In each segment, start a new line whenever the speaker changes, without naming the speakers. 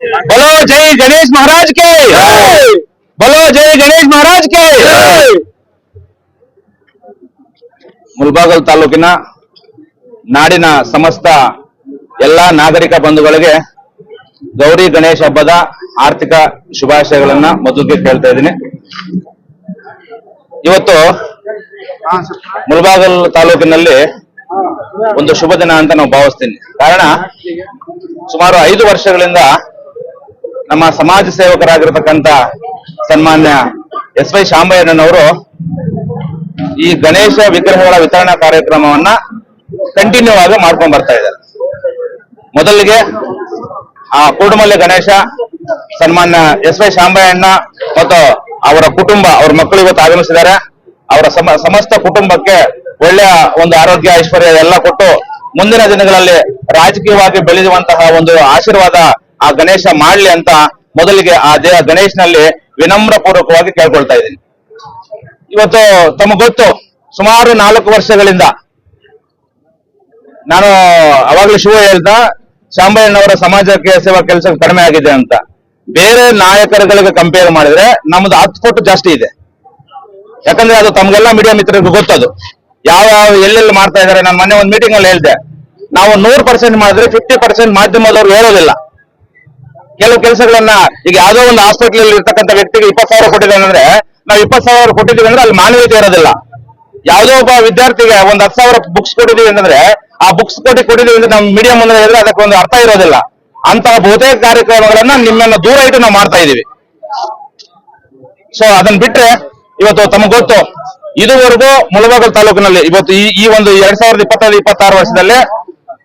बोलो जय गणेश महाराज के, बोलो जय गणेश महाराज के। ಮುಳಬಾಗಿಲು ತಾಲೂಕಿನ ನಾಡಿನ ಸಮಸ್ತ ಎಲ್ಲ ನಾಗರಿಕ ಬಂಧುಗಳಿಗೆ ಗೌರಿ ಗಣೇಶ ಹಬ್ಬದ ಆರ್ಥಿಕ ಶುಭಾಶಯಗಳನ್ನ ಮೊದಲಿಗೆ ಕೇಳ್ತಾ ಇದ್ದೀನಿ. ಇವತ್ತು ಮುಳಬಾಗಿಲು ತಾಲೂಕಿನಲ್ಲಿ ಒಂದು ಶುಭ ದಿನ ಅಂತ ನಾವು ಭಾವಿಸ್ತೀನಿ. ಕಾರಣ, ಸುಮಾರು 5 ವರ್ಷಗಳಿಂದ ನಮ್ಮ ಸಮಾಜ ಸೇವಕರಾಗಿರ್ತಕ್ಕಂಥ ಸನ್ಮಾನ್ಯ ಎಸ್.ವೈ. ಶಾಂಬಯ್ಯನವರು ಈ ಗಣೇಶ ವಿಗ್ರಹಗಳ ವಿತರಣಾ ಕಾರ್ಯಕ್ರಮವನ್ನ ಕಂಟಿನ್ಯೂ ಆಗಿ ಮಾಡ್ಕೊಂಡು ಬರ್ತಾ ಇದ್ದಾರೆ. ಮೊದಲಿಗೆ ಆ ಕೂಡುಮಲ್ಲೆ ಗಣೇಶ ಸನ್ಮಾನ್ಯ ಎಸ್.ವೈ. ಶಾಂಬಯ್ಯಣ್ಣ ಮತ್ತು ಅವರ ಕುಟುಂಬ, ಅವ್ರ ಮಕ್ಕಳು ಇವತ್ತು ಆಗಮಿಸಿದ್ದಾರೆ. ಅವರ ಸಮಸ್ತ ಕುಟುಂಬಕ್ಕೆ ಒಳ್ಳೆಯ ಒಂದು ಆರೋಗ್ಯ, ಐಶ್ವರ್ಯ ಎಲ್ಲ ಕೊಟ್ಟು ಮುಂದಿನ ದಿನಗಳಲ್ಲಿ ರಾಜಕೀಯವಾಗಿ ಬೆಳೆಯುವಂತಹ ಒಂದು ಆಶೀರ್ವಾದ ಆ ಗಣೇಶ ಮಾಡ್ಲಿ ಅಂತ ಮೊದಲಿಗೆ ಆ ಗಣೇಶನಲ್ಲಿ ವಿನಮ್ರ ಪೂರ್ವಕವಾಗಿ ಕೇಳ್ಕೊಳ್ತಾ ಇದ್ದೀನಿ. ಇವತ್ತು ತಮಗೆ ಗೊತ್ತು, ಸುಮಾರು 4 ವರ್ಷಗಳಿಂದ ನಾನು ಅವಾಗಲೂ ಶುಭ ಹೇಳ್ದ, ಶಾಂಬಯ್ಯನವರ ಸಮಾಜಕ್ಕೆ ಸೇವಾ ಕೆಲಸ ಕಡಿಮೆ ಆಗಿದೆ ಅಂತ. ಬೇರೆ ನಾಯಕರುಗಳಿಗೆ ಕಂಪೇರ್ ಮಾಡಿದ್ರೆ ನಮ್ದು 10 ಪಟ್ಟು ಜಾಸ್ತಿ ಇದೆ. ಯಾಕಂದ್ರೆ ಅದು ತಮ್ಗೆಲ್ಲ ಮೀಡಿಯಾ ಮಿತ್ರರಿಗೂ ಗೊತ್ತದು ಯಾವ ಎಲ್ಲೆಲ್ಲಿ ಮಾಡ್ತಾ ಇದ್ದಾರೆ. ನಾನು ಮೊನ್ನೆ ಒಂದು ಮೀಟಿಂಗ್ ಅಲ್ಲಿ ಹೇಳ್ದೆ, ನಾವು 100% ಮಾಡಿದ್ರೆ 50% ಮಾಧ್ಯಮದವ್ರು ಹೇಳೋದಿಲ್ಲ. ಕೆಲವು ಕೆಲಸಗಳನ್ನ ಈಗ ಯಾವ್ದೋ ಒಂದು ಹಾಸ್ಪಿಟಲ್ ಇರ್ತಕ್ಕಂಥ ವ್ಯಕ್ತಿಗೆ 20,000 ಕೊಟ್ಟಿದ್ದಾನೆ ಅಂದ್ರೆ ನಾವು 20,000 ಕೊಟ್ಟಿದ್ದೀವಿ ಅಂದ್ರೆ ಅಲ್ಲಿ ಮಾನವೀಯತೆ ಇರೋದಿಲ್ಲ. ಯಾವುದೋ ಒಬ್ಬ ವಿದ್ಯಾರ್ಥಿಗೆ ಒಂದು 10,000 ಬುಕ್ಸ್ ಕೊಟ್ಟಿದ್ದೀವಿ ಅಂತಂದ್ರೆ ಆ ಬುಕ್ಸ್ ಕೊಟ್ಟಿದ್ದೀವಿ ಅಂದ್ರೆ ನಮ್ಮ ಮೀಡಿಯಾ ಮುಂದೆ ಹೇಳಿದ್ರೆ ಅದಕ್ಕೆ ಒಂದು ಅರ್ಥ ಇರೋದಿಲ್ಲ. ಅಂತಹ ಬಹುತೇಕ ಕಾರ್ಯಕ್ರಮಗಳನ್ನ ನಿಮ್ಮನ್ನ ದೂರ ಇಟ್ಟು ನಾವು ಮಾಡ್ತಾ ಇದೀವಿ. ಸೊ ಅದನ್ನ ಬಿಟ್ರೆ ಇವತ್ತು ತಮಗೆ ಗೊತ್ತು, ಇದುವರೆಗೂ ಮುಳಬಾಗಿಲು ತಾಲೂಕಿನಲ್ಲಿ ಇವತ್ತು ಈ ಒಂದು 2025-26 ವರ್ಷದಲ್ಲಿ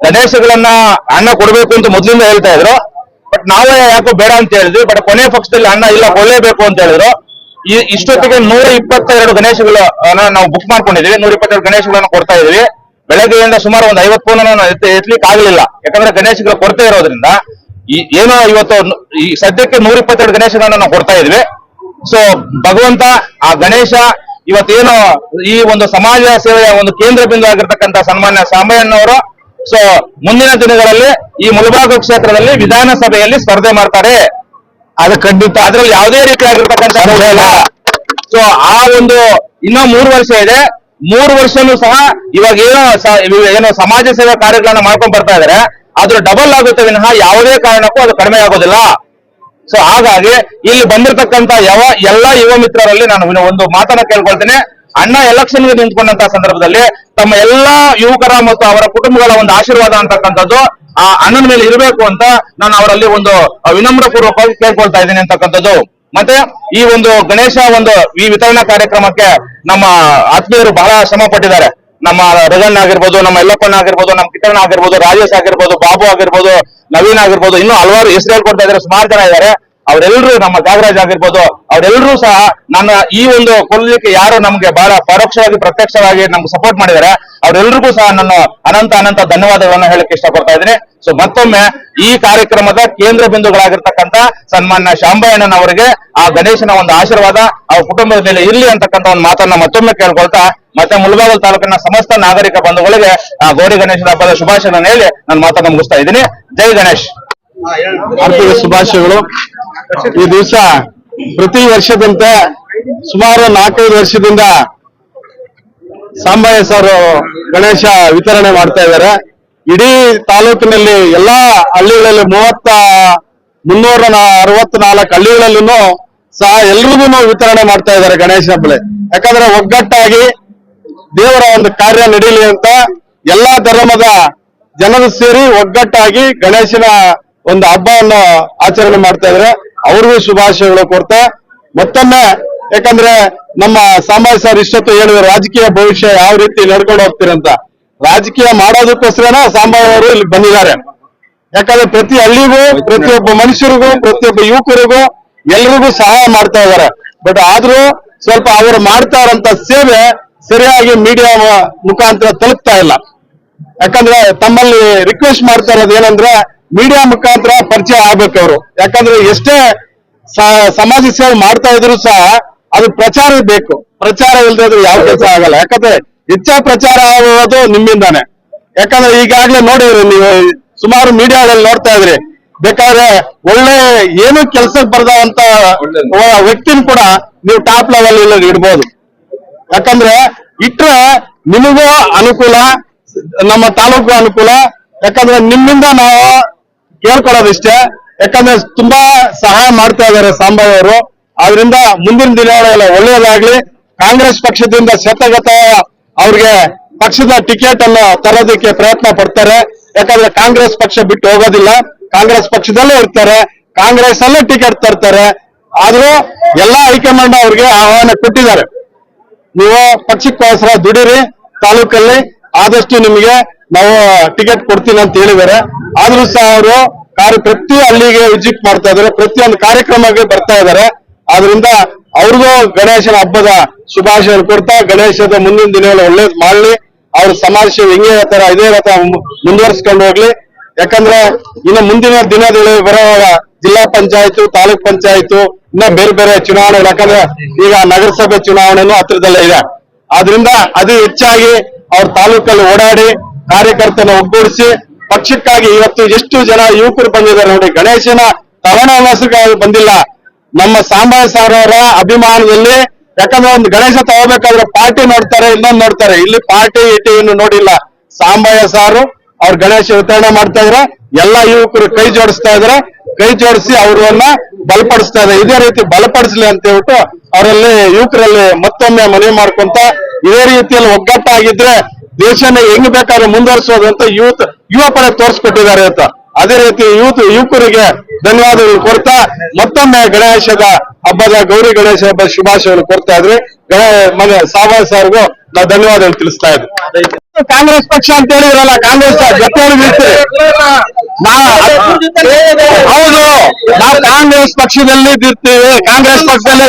ಗಣೇಶಗಳನ್ನ ಅಣ್ಣ ಕೊಡಬೇಕು ಅಂತ ಮೊದಲಿಂದ ಹೇಳ್ತಾ ಇದ್ರು. ಬಟ್ ನಾವೇ ಯಾಕೋ ಬೇಡ ಅಂತ ಹೇಳಿದ್ವಿ. ಬಟ್ ಕೊನೆ ಪಕ್ಷದಲ್ಲಿ ಅಣ್ಣ ಇಲ್ಲ ಕೊಡಲೇಬೇಕು ಅಂತ ಹೇಳಿದ್ರು. ಇಷ್ಟೊತ್ತಿಗೆ 122 ಗಣೇಶಗಳು ನಾವು ಬುಕ್ ಮಾಡ್ಕೊಂಡಿದೀವಿ. 122 ಗಣೇಶಗಳನ್ನು ಕೊಡ್ತಾ ಇದೀವಿ. ಬೆಳಗ್ಗೆಯಿಂದ ಸುಮಾರು ಒಂದು 50 ಫೋನ್ ಎತ್ಲಿಕ್ಕೆ ಆಗಲಿಲ್ಲ. ಯಾಕಂದ್ರೆ ಗಣೇಶಗಳ ಕೊರತೆ ಇರೋದ್ರಿಂದ ಏನೋ ಇವತ್ತು ಈ ಸದ್ಯಕ್ಕೆ 122 ಗಣೇಶಗಳನ್ನ ನಾವು ಕೊಡ್ತಾ ಇದ್ವಿ. ಸೊ ಭಗವಂತ ಆ ಗಣೇಶ ಇವತ್ತೇನು ಈ ಒಂದು ಸಮಾಜ ಸೇವೆಯ ಒಂದು ಕೇಂದ್ರ ಬಿಂದು ಆಗಿರ್ತಕ್ಕಂಥ ಸನ್ಮಾನ್ಯ ಶಾಂಬಯ್ಯನವರು ಸೊ ಮುಂದಿನ ದಿನಗಳಲ್ಲಿ ಈ ಮುಳಬಾಗಿಲು ಕ್ಷೇತ್ರದಲ್ಲಿ ವಿಧಾನಸಭೆಯಲ್ಲಿ ಸ್ಪರ್ಧೆ ಮಾಡ್ತಾರೆ. ಅದು ಖಂಡಿತ, ಅದ್ರಲ್ಲಿ ಯಾವುದೇ ರೀತಿ ಆಗಿರ್ತಕ್ಕಂಥ ಇಲ್ಲ. ಸೊ ಆ ಒಂದು ಇನ್ನೂ 3 ವರ್ಷ ಇದೆ. 3 ವರ್ಷನೂ ಸಹ ಇವಾಗ ಏನೋ ಸಮಾಜ ಸೇವೆ ಕಾರ್ಯಗಳನ್ನ ಮಾಡ್ಕೊಂಡ್ ಬರ್ತಾ ಇದಾರೆ. ಅದ್ರ ಡಬಲ್ ಆಗುತ್ತೆ ವಿನಃ ಯಾವುದೇ ಕಾರಣಕ್ಕೂ ಅದು ಕಡಿಮೆ ಆಗೋದಿಲ್ಲ. ಸೊ ಹಾಗಾಗಿ ಇಲ್ಲಿ ಬಂದಿರತಕ್ಕಂತ ಎಲ್ಲ ಯುವ ಮಿತ್ರರಲ್ಲಿ ನಾನು ಒಂದು ಮಾತನ್ನ ಕೇಳ್ಕೊಳ್ತೇನೆ. ಅಣ್ಣ ಎಲೆಕ್ಷನ್ಗೆ ನಿಂತ್ಕೊಂಡಂತ ಸಂದರ್ಭದಲ್ಲಿ ತಮ್ಮ ಎಲ್ಲಾ ಯುವಕರ ಮತ್ತು ಅವರ ಕುಟುಂಬಗಳ ಒಂದು ಆಶೀರ್ವಾದ ಅಂತಕ್ಕಂಥದ್ದು ಆ ಅಣ್ಣನ ಮೇಲೆ ಇರಬೇಕು ಅಂತ ನಾನು ಅವರಲ್ಲಿ ಒಂದು ವಿನಮ್ರ ಪೂರ್ವಕವಾಗಿ ಕೇಳ್ಕೊಳ್ತಾ ಇದ್ದೀನಿ ಅಂತಕ್ಕಂಥದ್ದು. ಮತ್ತೆ ಈ ಒಂದು ಗಣೇಶ ಈ ವಿತರಣಾ ಕಾರ್ಯಕ್ರಮಕ್ಕೆ ನಮ್ಮ ಆತ್ಮೀಯರು ಬಹಳ ಶ್ರಮ ಪಟ್ಟಿದ್ದಾರೆ. ನಮ್ಮ ರಗಣ್ಣ ಆಗಿರ್ಬೋದು, ನಮ್ಮ ಯಲ್ಲಪ್ಪಣ್ಣ ಆಗಿರ್ಬೋದು, ನಮ್ಮ ಕಿಟ್ಟಣ್ಣ ಆಗಿರ್ಬೋದು, ರಾಜೇಶ್ ಆಗಿರ್ಬೋದು, ಬಾಬು ಆಗಿರ್ಬೋದು, ನವೀನ್ ಆಗಿರ್ಬೋದು, ಇನ್ನೂ ಹಲವಾರು ಹೆಸರು ಹೇಳ್ಕೊಡ್ತಾ ಇದ್ದಾರೆ. ಸುಮಾರು ಜನ ಇದ್ದಾರೆ. ಅವರೆಲ್ಲರೂ, ನಮ್ಮ ತ್ಯಾಗರಾಜ್ ಆಗಿರ್ಬೋದು, ಅವರೆಲ್ಲರೂ ಸಹ ನನ್ನ ಈ ಒಂದು ಕೊಡಲಿಕ್ಕೆ ಯಾರು ನಮ್ಗೆ ಬಹಳ ಪರೋಕ್ಷವಾಗಿ ಪ್ರತ್ಯಕ್ಷವಾಗಿ ನಮ್ಗೆ ಸಪೋರ್ಟ್ ಮಾಡಿದ್ದಾರೆ, ಅವರೆಲ್ಲರಿಗೂ ಸಹ ನಾನು ಅನಂತ ಧನ್ಯವಾದಗಳನ್ನ ಹೇಳಕ್ಕೆ ಇಷ್ಟಪಡ್ತಾ ಇದ್ದೀನಿ. ಸೊ ಮತ್ತೊಮ್ಮೆ ಈ ಕಾರ್ಯಕ್ರಮದ ಕೇಂದ್ರ ಬಿಂದುಗಳಾಗಿರ್ತಕ್ಕಂಥ ಸನ್ಮಾನ್ಯ ಶಾಂಬಯ್ಯಣ್ಣನವರಿಗೆ ಆ ಗಣೇಶನ ಒಂದು ಆಶೀರ್ವಾದ ಅವ್ರ ಕುಟುಂಬದ ಮೇಲೆ ಇರ್ಲಿ ಅಂತಕ್ಕಂಥ ಒಂದು ಮಾತನ್ನ ಮತ್ತೊಮ್ಮೆ ಕೇಳ್ಕೊಳ್ತಾ, ಮತ್ತೆ ಮುಳಬಾಗಿಲು ತಾಲೂಕಿನ ಸಮಸ್ತ ನಾಗರಿಕ ಬಂಧುಗಳಿಗೆ ಆ ಗೌರಿ ಗಣೇಶನ ಹಬ್ಬದ ಶುಭಾಶಯಗಳನ್ನು ಹೇಳಿ ನಾನು ಮಾತನ್ನ ಮುಗಿಸ್ತಾ ಇದ್ದೀನಿ. ಜೈ ಗಣೇಶ್.
ಆರ್ಥಿಕ ಶುಭಾಶಯಗಳು. ಈ ದಿವಸ ಪ್ರತಿ ವರ್ಷದಂತೆ ಸುಮಾರು 4-5 ವರ್ಷದಿಂದ ಸಾಂಬಯ್ಯ ಸರ್ ಗಣೇಶ ವಿತರಣೆ ಮಾಡ್ತಾ ಇದ್ದಾರೆ. ಇಡೀ ತಾಲೂಕಿನಲ್ಲಿ ಎಲ್ಲಾ ಹಳ್ಳಿಗಳಲ್ಲಿ 364 ಹಳ್ಳಿಗಳಲ್ಲೂ ಸಹ ಎಲ್ರಿಗೂ ವಿತರಣೆ ಮಾಡ್ತಾ ಇದ್ದಾರೆ ಗಣೇಶ ಹಬ್ಬ. ಯಾಕಂದ್ರೆ ಒಗ್ಗಟ್ಟಾಗಿ ದೇವರ ಒಂದು ಕಾರ್ಯ ನಡೀಲಿ ಅಂತ ಎಲ್ಲಾ ಧರ್ಮದ ಜನರು ಸೇರಿ ಒಗ್ಗಟ್ಟಾಗಿ ಗಣೇಶನ ಒಂದು ಹಬ್ಬವನ್ನು ಆಚರಣೆ ಮಾಡ್ತಾ ಇದ್ರೆ ಅವ್ರಿಗೂ ಶುಭಾಶಯಗಳು ಕೊಡ್ತಾ ಮತ್ತೊಮ್ಮೆ, ಯಾಕಂದ್ರೆ ನಮ್ಮ ಸಾಂಬಯ್ಯ ಸರ್ ಇಷ್ಟೊತ್ತು ಹೇಳಿದ್ರು ರಾಜಕೀಯ ಭವಿಷ್ಯ ಯಾವ ರೀತಿ ನಡ್ಕೊಂಡು ಹೋಗ್ತೀರಂತ. ರಾಜಕೀಯ ಮಾಡೋದಕ್ಕೋಸ್ಕರನ ಸಾಂಬಯ್ಯ ಅವರು ಇಲ್ಲಿ ಬಂದಿದ್ದಾರೆ. ಯಾಕಂದ್ರೆ ಪ್ರತಿ ಹಳ್ಳಿಗೂ, ಪ್ರತಿಯೊಬ್ಬ ಮನುಷ್ಯರಿಗೂ, ಪ್ರತಿಯೊಬ್ಬ ಯುವಕರಿಗೂ ಎಲ್ರಿಗೂ ಸಹಾಯ ಮಾಡ್ತಾ ಇದ್ದಾರೆ. ಬಟ್ ಆದ್ರೂ ಸ್ವಲ್ಪ ಅವರು ಮಾಡ್ತಾ ಇರೋಂತ ಸೇವೆ ಸರಿಯಾಗಿ ಮೀಡಿಯಾ ಮುಖಾಂತರ ತಲುಪ್ತಾ ಇಲ್ಲ. ಯಾಕಂದ್ರೆ ತಮ್ಮಲ್ಲಿ ರಿಕ್ವೆಸ್ಟ್ ಮಾಡ್ತಾ ಇರೋದು ಏನಂದ್ರೆ ಮೀಡಿಯಾ ಮುಖಾಂತರ ಪರಿಚಯ ಆಗ್ಬೇಕು ಅವರು. ಯಾಕಂದ್ರೆ ಎಷ್ಟೇ ಸಮಾಜ ಸೇವೆ ಮಾಡ್ತಾ ಇದ್ರು ಸಹ ಅದು ಪ್ರಚಾರ ಬೇಕು. ಪ್ರಚಾರ ಇಲ್ಲದೆ ಯಾವ ಕೆಲಸ ಆಗಲ್ಲ. ಯಾಕಂದ್ರೆ ಹೆಚ್ಚಾಗಿ ಪ್ರಚಾರ ಆಗೋದು ನಿಮ್ಮಿಂದಾನೆ. ಯಾಕಂದ್ರೆ ಈಗಾಗಲೇ ನೋಡಿದ್ರಿ ನೀವು, ಸುಮಾರು ಮೀಡಿಯಾಗಳಲ್ಲಿ ನೋಡ್ತಾ ಇದ್ರಿ, ಬೇಕಾದ್ರೆ ಒಳ್ಳೆ ಏನು ಕೆಲ್ಸಕ್ಕೆ ಬರ್ದಂತ ವ್ಯಕ್ತಿನ ಕೂಡ ನೀವು ಟಾಪ್ ಲೆವೆಲ್ ಇಲ್ಲಿ ಇಡ್ಬೋದು. ಯಾಕಂದ್ರೆ ಇಟ್ರೆ ನಿಮಗೂ ಅನುಕೂಲ, ನಮ್ಮ ತಾಲೂಕು ಅನುಕೂಲ. ಯಾಕಂದ್ರೆ ನಿಮ್ಮಿಂದ ನಾವು ಕೇಳ್ಕೊಳ್ಳೋದಿಷ್ಟೇ. ಯಾಕಂದ್ರೆ ತುಂಬಾ ಸಹಾಯ ಮಾಡ್ತಾ ಇದ್ದಾರೆ ಸಾಂಬಯ್ಯ ಅವರು. ಆದ್ರಿಂದ ಮುಂದಿನ ದಿನಗಳೆಲ್ಲ ಒಳ್ಳೆಯದಾಗ್ಲಿ. ಕಾಂಗ್ರೆಸ್ ಪಕ್ಷದಿಂದ ಶತಗತ ಅವ್ರಿಗೆ ಪಕ್ಷದ ಟಿಕೆಟ್ ಅನ್ನು ತರೋದಕ್ಕೆ ಪ್ರಯತ್ನ ಪಡ್ತಾರೆ. ಯಾಕಂದ್ರೆ ಕಾಂಗ್ರೆಸ್ ಪಕ್ಷ ಬಿಟ್ಟು ಹೋಗೋದಿಲ್ಲ, ಕಾಂಗ್ರೆಸ್ ಪಕ್ಷದಲ್ಲೇ ಇರ್ತಾರೆ, ಕಾಂಗ್ರೆಸ್ ಅಲ್ಲೇ ಟಿಕೆಟ್ ತರ್ತಾರೆ. ಆದ್ರೂ ಎಲ್ಲಾ ಹೈಕಮಾಂಡ್ ಅವ್ರಿಗೆ ಆಹ್ವಾನ ಕೊಟ್ಟಿದ್ದಾರೆ, ನೀವು ಪಕ್ಷಕ್ಕೋಸ್ಕರ ದುಡಿರಿ, ತಾಲೂಕಲ್ಲಿ ಆದಷ್ಟು ನಿಮಗೆ ನಾವು ಟಿಕೆಟ್ ಕೊಡ್ತೀನಿ ಅಂತ ಹೇಳಿದ್ದಾರೆ. ಆದ್ರೂ ಸಹ ಅವರು ಪ್ರತಿ ಹಳ್ಳಿಗೆ ವಿಸಿಟ್ ಮಾಡ್ತಾ ಇದ್ದಾರೆ, ಪ್ರತಿಯೊಂದು ಕಾರ್ಯಕ್ರಮಕ್ಕೆ ಬರ್ತಾ ಇದ್ದಾರೆ. ಆದ್ರಿಂದ ಅವ್ರಿಗೂ ಗಣೇಶನ ಹಬ್ಬದ ಶುಭಾಶಯಗಳು ಕೊಡ್ತಾ, ಗಣೇಶದ ಮುಂದಿನ ದಿನಗಳು ಒಳ್ಳೇದು ಮಾಡ್ಲಿ, ಅವ್ರ ಸಮಾಜ ಸೇವೆ ಹಿಂಗೆ ತರ ಇದೇ ತರ ಮುಂದುವರ್ಸ್ಕೊಂಡು ಹೋಗ್ಲಿ. ಯಾಕಂದ್ರೆ ಇನ್ನು ಮುಂದಿನ ದಿನದಲ್ಲಿ ಬರುವಾಗ ಜಿಲ್ಲಾ ಪಂಚಾಯತ್, ತಾಲೂಕ್ ಪಂಚಾಯತ್, ಇನ್ನ ಬೇರೆ ಬೇರೆ ಚುನಾವಣೆಗಳು, ಯಾಕಂದ್ರೆ ಈಗ ನಗರಸಭೆ ಚುನಾವಣೆನೂ ಹತ್ರದಲ್ಲೇ ಇದೆ. ಆದ್ರಿಂದ ಅದು ಹೆಚ್ಚಾಗಿ ಅವ್ರ ತಾಲೂಕಲ್ಲಿ ಓಡಾಡಿ ಕಾರ್ಯಕರ್ತನ ಒಗ್ಗೂಡಿಸಿ ಪಕ್ಷಕ್ಕಾಗಿ ಇವತ್ತು ಎಷ್ಟು ಜನ ಯುವಕರು ಬಂದಿದ್ದಾರೆ ನೋಡಿ. ಗಣೇಶನ ತವಣವಾಸಕ್ಕಾಗಿ ಬಂದಿಲ್ಲ, ನಮ್ಮ ಸಾಂಬಯ್ಯ ಸಾರ್ ಅವರ ಅಭಿಮಾನದಲ್ಲಿ. ಯಾಕಂದ್ರೆ ಒಂದು ಗಣೇಶ ತಗೋಬೇಕಾದ್ರೆ ಪಾರ್ಟಿ ನೋಡ್ತಾರೆ, ಇನ್ನೊಂದು ನೋಡ್ತಾರೆ. ಇಲ್ಲಿ ಪಾರ್ಟಿ ಏನು ನೋಡಿಲ್ಲ, ಸಾಂಬಯ್ಯ ಸಾರು ಅವ್ರ ಗಣೇಶ ವಿತರಣೆ ಮಾಡ್ತಾ ಇದ್ರೆ ಎಲ್ಲಾ ಯುವಕರು ಕೈ ಜೋಡಿಸ್ತಾ ಇದ್ರೆ, ಕೈ ಜೋಡಿಸಿ ಅವ್ರನ್ನ ಬಲಪಡಿಸ್ತಾ ಇದ್ದಾರೆ. ಇದೇ ರೀತಿ ಬಲಪಡಿಸ್ಲಿ ಅಂತ ಹೇಳ್ಬಿಟ್ಟು ಅವರಲ್ಲಿ ಯುವಕರಲ್ಲಿ ಮತ್ತೊಮ್ಮೆ ಮನವಿ ಮಾಡ್ಕೊಂತ, ಇದೇ ರೀತಿಯಲ್ಲಿ ಒಗ್ಗಟ್ಟಾಗಿದ್ರೆ ದೇಶನ ಹೆಂಗ್ ಬೇಕಾದ್ರೆ ಮುಂದುವರಿಸೋದು ಅಂತ ಯುವ ಪಡೆ ತೋರಿಸ್ಕೊಟ್ಟಿದ್ದಾರೆ ಅಂತ. ಅದೇ ರೀತಿ ಯುವಕರಿಗೆ ಧನ್ಯವಾದಗಳು ಕೊಡ್ತಾ, ಮತ್ತೊಮ್ಮೆ ಗಣೇಶದ ಹಬ್ಬದ ಗೌರಿ ಗಣೇಶ ಹಬ್ಬದ ಶುಭಾಶಯಗಳು ಕೊಡ್ತಾ ಇದ್ರಿ. ಸಾಂಬಯ್ಯ ಸಾರ್ಗೂ ನಾವು ಧನ್ಯವಾದಗಳು ತಿಳಿಸ್ತಾ ಇದ್ವಿ. ಕಾಂಗ್ರೆಸ್ ಪಕ್ಷ ಅಂತ ಹೇಳಿದ್ರಲ್ಲ, ಕಾಂಗ್ರೆಸ್ ಜೊತೆಯಲ್ಲಿ ಹೌದು, ನಾವು ಕಾಂಗ್ರೆಸ್ ಪಕ್ಷದಲ್ಲಿ ಇರ್ತೀವಿ. ಕಾಂಗ್ರೆಸ್ ಪಕ್ಷದಲ್ಲಿ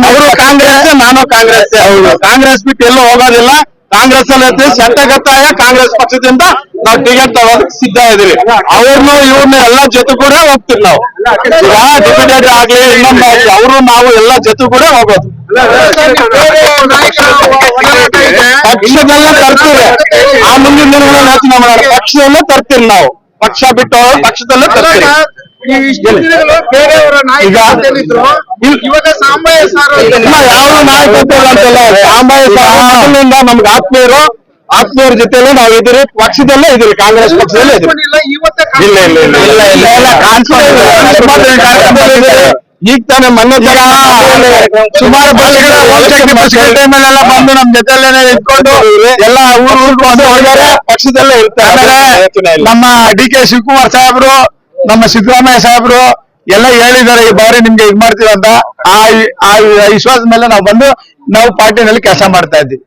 ಅವರು ಕಾಂಗ್ರೆಸ್, ನಾನು ಕಾಂಗ್ರೆಸ್. ಹೌದು, ಕಾಂಗ್ರೆಸ್ ಬಿಟ್ಟು ಎಲ್ಲೂ ಹೋಗೋದಿಲ್ಲ. ಕಾಂಗ್ರೆಸ್ ಅಲ್ಲಿ ಇರ್ತೀವಿ. ಶತಗತಾಯ ಕಾಂಗ್ರೆಸ್ ಪಕ್ಷದಿಂದ ನಾವು ಟಿಕೆಟ್ ತಗೋದಕ್ಕೆ ಸಿದ್ಧ ಇದೀವಿ. ಅವ್ರನ್ನು ಇವ್ರನ್ನ ಎಲ್ಲ ಜೊತೆ ಕೂಡ ಹೋಗ್ತೀವಿ ನಾವು. ಡಿಪ್ಯೂಟೇಟ್ ಆಗ್ಲಿ, ಇನ್ನೊಂದು ಆಗ್ಲಿ, ಅವರು ನಾವು ಎಲ್ಲ ಜೊತೆ ಕೂಡ ಹೋಗೋದು. ಪಕ್ಷದಲ್ಲೇ ತರ್ತೀವಿ. ಆ ಮುಂದಿನ ದಿನಗಳಲ್ಲಿ ಯೋಚನೆ ಮಾಡೋಣ. ಪಕ್ಷದಲ್ಲೇ ತರ್ತೀವಿ ನಾವು. ಪಕ್ಷ ಬಿಟ್ಟು ಪಕ್ಷದಲ್ಲೇ ತರ್ತೀವಿ. ಈಗ
ಇವಾಗ ಸಾಂಬಯ್ಯ ಸಾರ್
ಯಾವ ನಾಯಕತ್ವ ಅಂತಲ್ಲ, ಸಾಂಬಯ್ಯ ಸಾರ್ನಿಂದ ನಮ್ಗೆ ಆತ್ಮೀಯರ ಜೊತೆಲೆ ನಾವು ಇದ್ದೀರಿ, ಪಕ್ಷದಲ್ಲೇ ಇದ್ದೀರಿ, ಕಾಂಗ್ರೆಸ್ ಪಕ್ಷದಲ್ಲೇ ಇದ್ದೀರಿ. ಇಲ್ಲ ಇಲ್ಲ ಇಲ್ಲ ಇಲ್ಲ ಇಲ್ಲ ಇಲ್ಲ ಈಗ ತಾನೇ ಮೊನ್ನೆ ಸುಮಾರು ಟೈಮಲ್ಲೆಲ್ಲ ಬಂದು ನಮ್ ಜೊತೆಲ್ಲೇನೆ ಇಟ್ಕೊಂಡು ಎಲ್ಲ ಊರು ಹೋಗಿದ್ದಾರೆ, ಪಕ್ಷದಲ್ಲೇ ಇರ್ತಾರೆ. ನಮ್ಮ ಡಿ.ಕೆ. ಶಿವಕುಮಾರ್ ಸಾಹೇಬ್ರು, ನಮ್ಮ ಸಿದ್ದರಾಮಯ್ಯ ಸಾಹೇಬ್ರು ಎಲ್ಲ ಹೇಳಿದ್ದಾರೆ, ಈ ಬಾರಿ ನಿಮ್ಗೆ ಇದ್ ಮಾಡ್ತೀವಿ ಅಂತ. ಆ ವಿಶ್ವಾಸದ ಮೇಲೆ ನಾವು ಬಂದು ನಾವು ಪಾರ್ಟಿನಲ್ಲಿ ಕೆಲಸ ಮಾಡ್ತಾ ಇದ್ದೀವಿ.